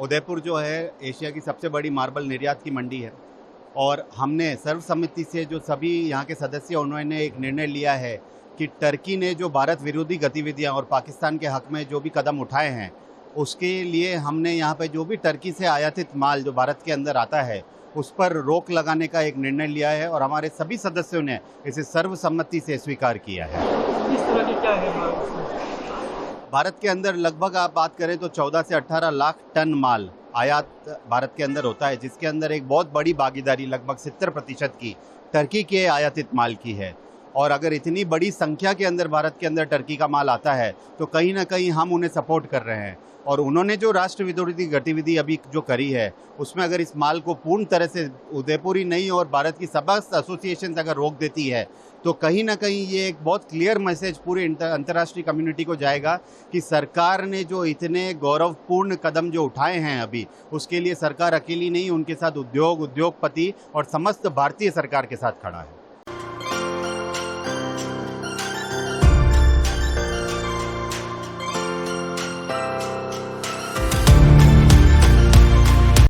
उदयपुर जो है एशिया की सबसे बड़ी मार्बल निर्यात की मंडी है और हमने सर्वसम्मति से जो सभी यहाँ के सदस्य उन्होंने एक निर्णय लिया है कि टर्की ने जो भारत विरोधी गतिविधियाँ और पाकिस्तान के हक में जो भी कदम उठाए हैं उसके लिए हमने यहाँ पे जो भी टर्की से आयातित माल जो भारत के अंदर आता है उस पर रोक लगाने का एक निर्णय लिया है और हमारे सभी सदस्यों ने इसे सर्वसम्मति से स्वीकार किया है। किस तरह की क्या है माल? भारत के अंदर लगभग आप बात करें तो 14 से 18 लाख टन माल आयात भारत के अंदर होता है, जिसके अंदर एक बहुत बड़ी भागीदारी लगभग 70% की टर्की के आयातित माल की है। और अगर इतनी बड़ी संख्या के अंदर भारत के अंदर टर्की का माल आता है तो कहीं ना कहीं हम उन्हें सपोर्ट कर रहे हैं और उन्होंने जो राष्ट्र विरोधी गतिविधि अभी जो करी है उसमें अगर इस माल को पूर्ण तरह से उदयपुर ही नहीं और भारत की समस्त एसोसिएशन अगर रोक देती है तो कहीं ना कहीं ये एक बहुत क्लियर मैसेज पूरे अंतर्राष्ट्रीय कम्युनिटी को जाएगा कि सरकार ने जो इतने गौरवपूर्ण कदम जो उठाए हैं अभी उसके लिए सरकार अकेली नहीं, उनके साथ उद्योगपति और समस्त भारतीय सरकार के साथ खड़ा है।